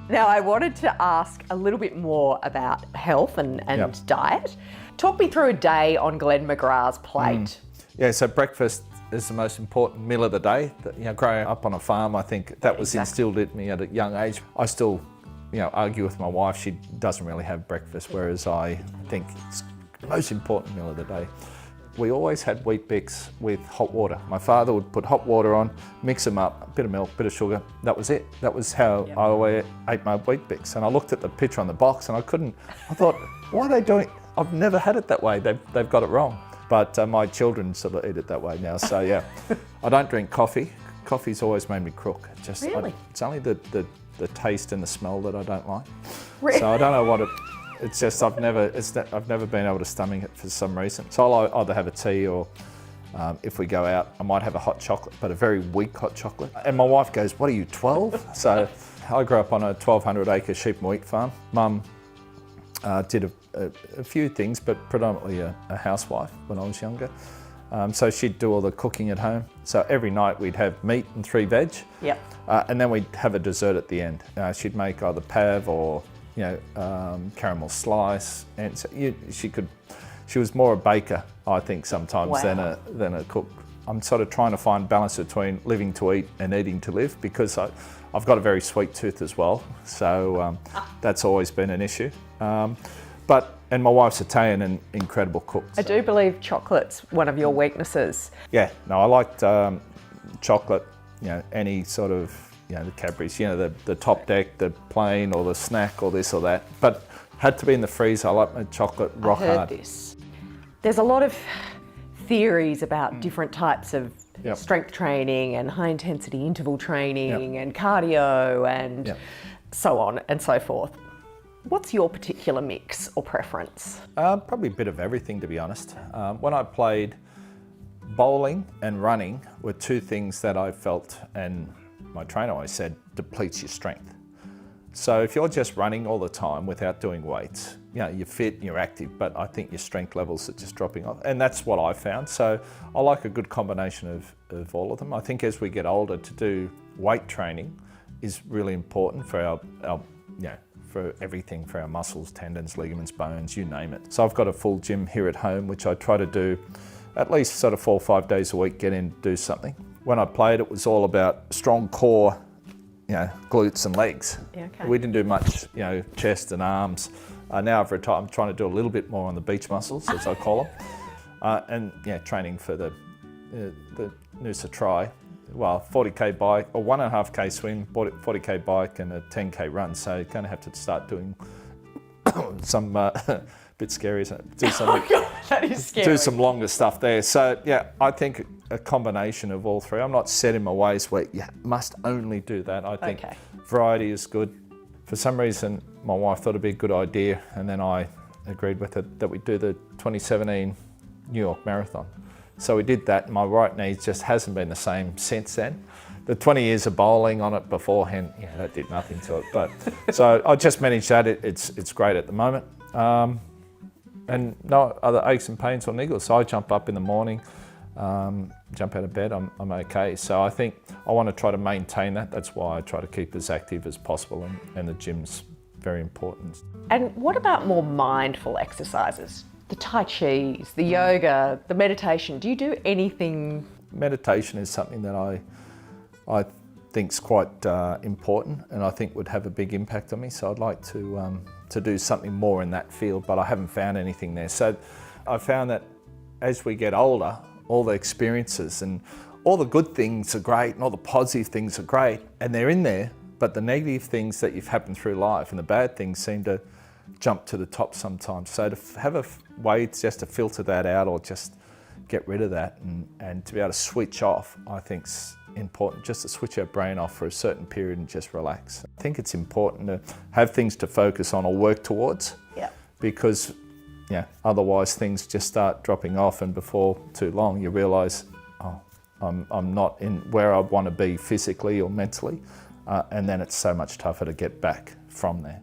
Now, I wanted to ask a little bit more about health and diet. Talk me through a day on Glenn McGrath's plate. Yeah, so breakfast is the most important meal of the day. Growing up on a farm, I think that was instilled in me at a young age. I still, argue with my wife. She doesn't really have breakfast, whereas I think it's the most important meal of the day. We always had Wheat Bix with hot water. My father would put hot water on, mix them up, a bit of milk, a bit of sugar. That was it. That was how I always ate my Wheat Bix. And I looked at the picture on the box and I thought, why are they doing? I've never had it that way. They've got it wrong. But my children sort of eat it that way now. So yeah, I don't drink coffee. Coffee's always made me crook. Really? It's only the taste and the smell that I don't like. Really? So I don't know what it. It's just I've never been able to stomach it for some reason. So I'll either have a tea or if we go out, I might have a hot chocolate, but a very weak hot chocolate. And my wife goes, "What are you, 12?" So I grew up on a 1,200-acre sheep and wheat farm. Mum did a few things, but predominantly a housewife when I was younger. So she'd do all the cooking at home. So every night we'd have meat and 3 veg. Yep. And then we'd have a dessert at the end. She'd make either pav or caramel slice, and so she was more a baker, I think, sometimes than a cook. I'm sort of trying to find balance between living to eat and eating to live, because I've got a very sweet tooth as well, so that's always been an issue. And my wife's Italian and incredible cook. I do believe chocolate's one of your weaknesses. Yeah, no, I liked chocolate, any sort of, the Cadbury's, the top deck, the plain or the snack or this or that. But had to be in the freezer. I like my chocolate rock hard. I heard this. There's a lot of theories about different types of strength training and high intensity interval training and cardio and so on and so forth. What's your particular mix or preference? Probably a bit of everything, to be honest. When I played, bowling and running were 2 things that I felt, and my trainer always said, depletes your strength. So if you're just running all the time without doing weights, you're fit and you're active, but I think your strength levels are just dropping off. And that's what I found. So I like a good combination of all of them. I think as we get older, to do weight training is really important for our for everything, for our muscles, tendons, ligaments, bones, you name it. So I've got a full gym here at home, which I try to do at least sort of 4 or 5 days a week, get in, do something. When I played, it was all about strong core, glutes and legs. Yeah, okay. We didn't do much, chest and arms. Now I've retired, I'm trying to do a little bit more on the beach muscles, as I call them. Training for the Noosa Tri. Well, 40k bike, or 1.5k swim, 40k bike and a 10k run. So you're going to have to start doing some, bit scary, isn't it? That is scary. Do some longer stuff there. So yeah, I think a combination of all 3. I'm not set in my ways where you must only do that. I think variety is good. For some reason, my wife thought it'd be a good idea, and then I agreed with it that we do the 2017 New York Marathon. So we did that, and my right knee just hasn't been the same since then. The 20 years of bowling on it beforehand, that did nothing to it. But so I just managed that. It's great at the moment. And no other aches and pains or niggles. So I jump up in the morning, jump out of bed, I'm okay. So I think I want to try to maintain that. That's why I try to keep as active as possible, and the gym's very important. And what about more mindful exercises? The Tai Chis, the yoga, the meditation. Do you do anything? Meditation is something that I think is quite important, and I think would have a big impact on me. So I'd like to do something more in that field, but I haven't found anything there. So I found that as we get older, all the experiences and all the good things are great and all the positive things are great, and they're in there, but the negative things that you've happened through life and the bad things seem to jump to the top sometimes. So to have a way just to filter that out or just get rid of that and to be able to switch off, I think's important, just to switch our brain off for a certain period and just relax. I think it's important to have things to focus on or work towards, because otherwise things just start dropping off, and before too long you realise, I'm not in where I want to be physically or mentally, and then it's so much tougher to get back from there.